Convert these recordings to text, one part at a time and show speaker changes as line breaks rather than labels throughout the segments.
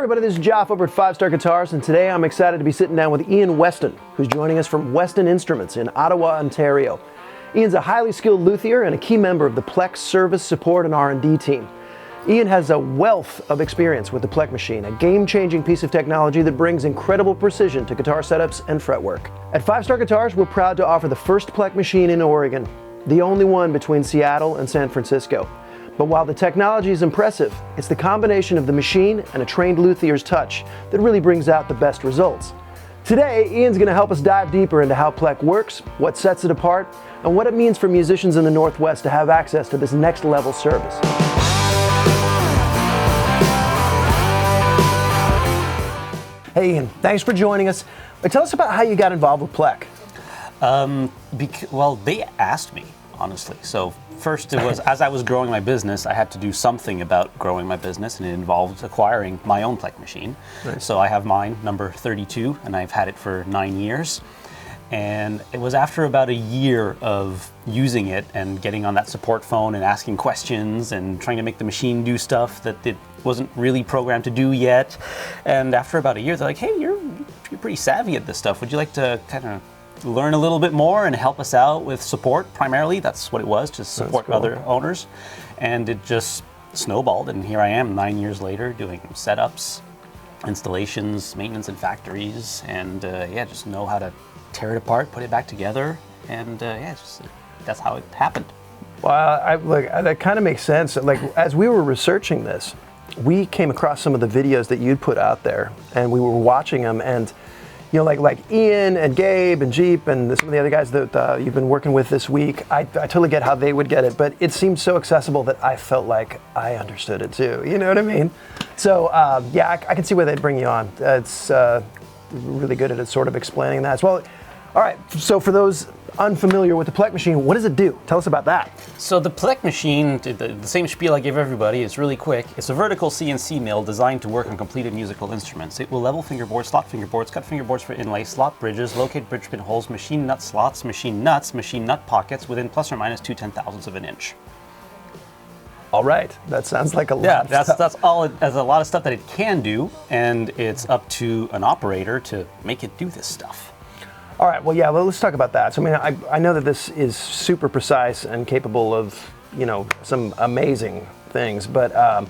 everybody, this is Jeff over at 5-Star Guitars, and today I'm excited to be sitting down with Ian Weston, who's joining us from Weston Instruments in Ottawa, Ontario. Ian's a highly skilled luthier and a key member of the Plek service, support, and R&D team. Ian has a wealth of experience with the Plek machine, a game-changing piece of technology that brings incredible precision to guitar setups and fretwork. At 5-Star Guitars, we're proud to offer the first Plek machine in Oregon, the only one between Seattle and San Francisco. But while the technology is impressive, it's the combination of the machine and a trained luthier's touch that really brings out the best results. Today, Ian's going to help us dive deeper into how Plek works, what sets it apart, and what it means for musicians in the Northwest to have access to this next level service. Hey Ian, thanks for joining us. Tell us about how you got involved with Plek.
Well, they asked me, honestly. So first it was, as I was growing my business, I had to do something about growing my business, and it involved acquiring my own Plek machine. Nice. So I have mine, number 32, and I've had it for 9 years. And it was after about a year of using it and getting on that support phone and asking questions and trying to make the machine do stuff that it wasn't really programmed to do yet. And after about a year, they're like, hey, you're pretty savvy at this stuff. Would you like to kind of learn a little bit more and help us out with support? Primarily, that's what it was, to support other owners. And it just snowballed, and here I am 9 years later doing setups, installations, maintenance in factories, and just know how to tear it apart, put it back together, and that's how it happened.
Well, that kind of makes sense. Like, as we were researching this, we came across some of the videos that you'd put out there, and we were watching them, and you know, like Ian and Gabe and Jeep and some of the other guys that you've been working with this week, I totally get how they would get it, but it seemed so accessible that I felt like I understood it too. You know what I mean? So I can see why they'd bring you on. It's really good at it, sort of explaining that as well. All right, so for those unfamiliar with the Plek machine, what does it do? Tell us about that.
So the Plek machine, the same spiel I give everybody, it's really quick. It's a vertical CNC mill designed to work on completed musical instruments. It will level fingerboards, slot fingerboards, cut fingerboards for inlay, slot bridges, locate bridge pin holes, machine nut slots, machine nuts, machine nut pockets within plus or minus 2/10,000ths of an inch.
All right, that sounds like a lot.
Yeah, that's all. There's a lot of stuff that it can do, and it's up to an operator to make it do this stuff.
All right, well, let's talk about that. So, I mean, I know that this is super precise and capable of, you know, some amazing things, but I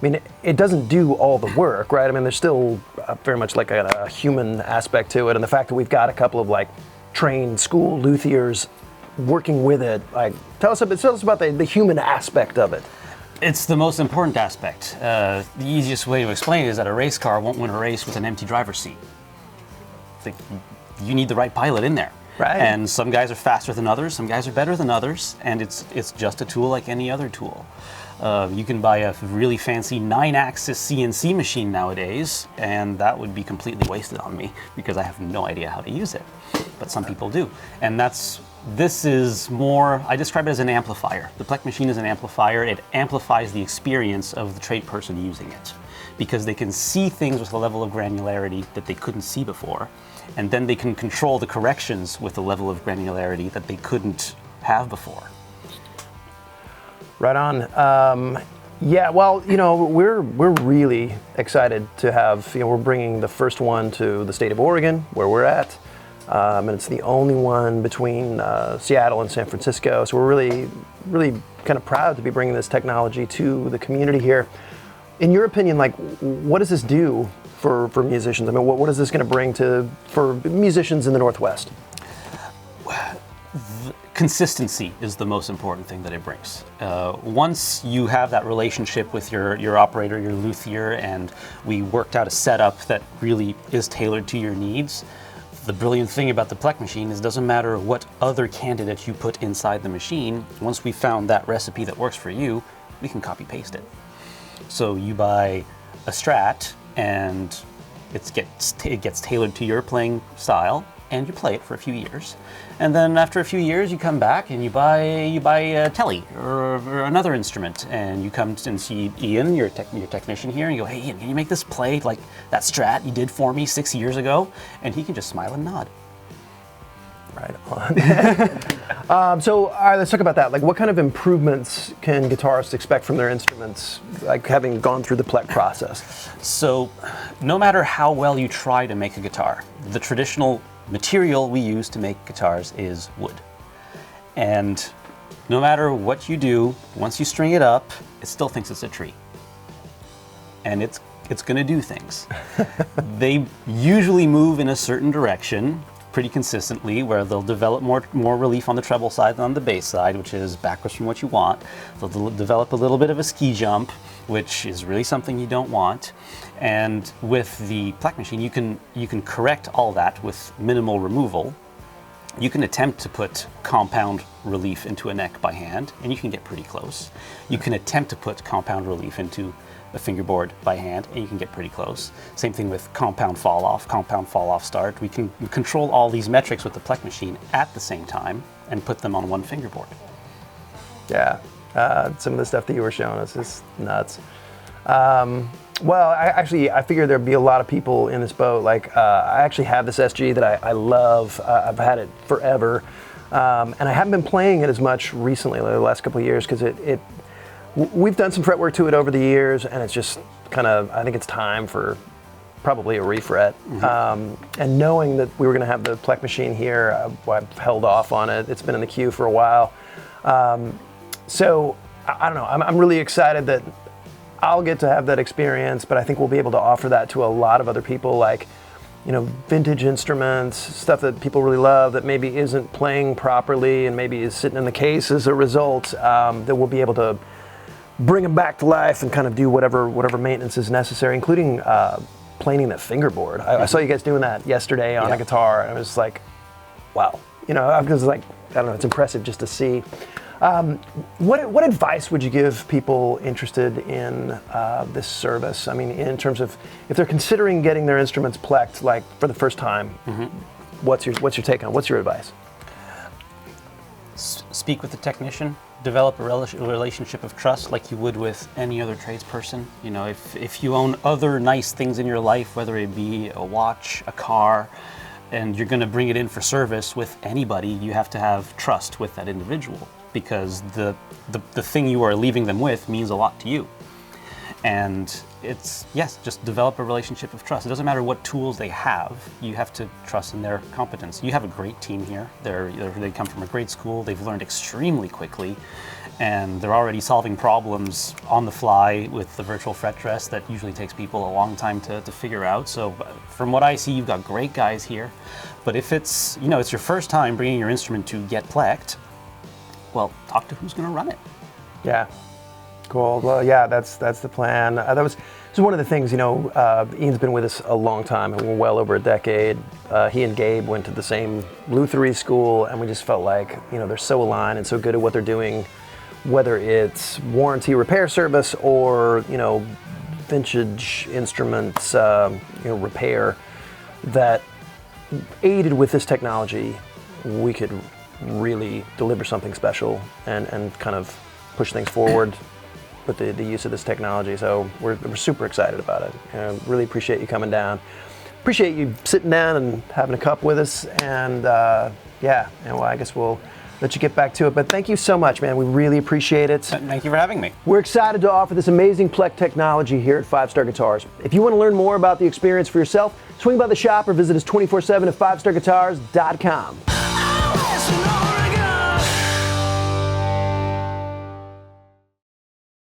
mean, it doesn't do all the work, right? I mean, there's still very much like a human aspect to it, and the fact that we've got a couple of like trained school luthiers working with it, like, tell us about the human aspect of it.
It's the most important aspect. The easiest way to explain it is that a race car won't win a race with an empty driver's seat. It's like, you need the right pilot in there. Right. And some guys are faster than others, some guys are better than others, and it's just a tool like any other tool. You can buy a really fancy 9-axis CNC machine nowadays, and that would be completely wasted on me because I have no idea how to use it. But some people do. And this is more, I describe it as an amplifier. The Plek machine is an amplifier. It amplifies the experience of the trade person using it, because they can see things with a level of granularity that they couldn't see before, and then they can control the corrections with a level of granularity that they couldn't have before. Right
on. Yeah, well, you know, we're really excited to have, you know, we're bringing the first one to the state of Oregon, where we're at, and it's the only one between Seattle and San Francisco, so we're really kind of proud to be bringing this technology to the community here. In your opinion, like, what does this do for musicians? I mean, what is this going to bring for musicians in the Northwest?
Consistency is the most important thing that it brings. Once you have that relationship with your operator, your luthier, and we worked out a setup that really is tailored to your needs, the brilliant thing about the Plek machine is it doesn't matter what other candidate you put inside the machine. Once we found that recipe that works for you, we can copy paste it. So you buy a Strat, and it gets tailored to your playing style, and you play it for a few years. And then after a few years, you come back and you buy a Telly or another instrument, and you come and see Ian, your technician here, and you go, hey Ian, can you make this play like that Strat you did for me 6 years ago? And he can just smile and nod.
Right on. So, all right, let's talk about that. Like, what kind of improvements can guitarists expect from their instruments, like having gone through the Plek process?
So, no matter how well you try to make a guitar, the traditional material we use to make guitars is wood. And no matter what you do, once you string it up, it still thinks it's a tree. And it's going to do things. They usually move in a certain direction pretty consistently, where they'll develop more relief on the treble side than on the bass side, which is backwards from what you want. They'll develop a little bit of a ski jump, which is really something you don't want. And with the Plek machine, you can correct all that with minimal removal. You can attempt to put compound relief into a neck by hand, and you can get pretty close. You can attempt to put compound relief into a fingerboard by hand, and you can get pretty close. Same thing with compound fall off start. We can control all these metrics with the Plek machine at the same time and put them on one fingerboard.
Yeah, some of the stuff that you were showing us is nuts. Well, I figured there'd be a lot of people in this boat. Like, I actually have this SG that I love. I've had it forever, and I haven't been playing it as much recently, like the last couple of years, because we've done some fretwork to it over the years, and it's just kind of, I think it's time for probably a refret. And knowing that we were going to have the Plek machine here, I've held off on it. It's been in the queue for a while. So I don't know. I'm really excited that I'll get to have that experience, but I think we'll be able to offer that to a lot of other people, like, you know, vintage instruments, stuff that people really love that maybe isn't playing properly and maybe is sitting in the case as a result, that we'll be able to bring them back to life and kind of do whatever maintenance is necessary, including planing the fingerboard. I saw you guys doing that yesterday on a guitar, and I was like, wow. You know, I was like, I don't know, it's impressive just to see. What advice would you give people interested in this service? I mean, in terms of if they're considering getting their instruments plecked, like for the first time, what's your take on it? What's your advice?
Speak with the technician. Develop a relationship of trust like you would with any other tradesperson. You know, if you own other nice things in your life, whether it be a watch, a car, and you're going to bring it in for service with anybody, you have to have trust with that individual, because the thing you are leaving them with means a lot to you. And it's, yes, just develop a relationship of trust. It doesn't matter what tools they have, you have to trust in their competence. You have a great team here. They come from a great school, they've learned extremely quickly, and they're already solving problems on the fly with the virtual fret dress that usually takes people a long time to figure out. So from what I see, you've got great guys here. But if it's, you know, it's your first time bringing your instrument to get plecked, well, talk to who's going to run it.
Yeah. Cool. Well, yeah, that's the plan. That was one of the things, you know, Ian's been with us a long time, well over a decade. He and Gabe went to the same luthiery school, and we just felt like, you know, they're so aligned and so good at what they're doing, whether it's warranty repair service or, you know, vintage instruments, you know, repair, that aided with this technology, we could really deliver something special and kind of push things forward with the use of this technology. So we're super excited about it. Really appreciate you coming down. Appreciate you sitting down and having a cup with us. And yeah, and well, I guess we'll let you get back to it. But thank you so much, man. We really appreciate it.
Thank you for having me.
We're excited to offer this amazing Plek technology here at 5-Star Guitars. If you want to learn more about the experience for yourself, swing by the shop or visit us 24/7 at 5starguitars.com.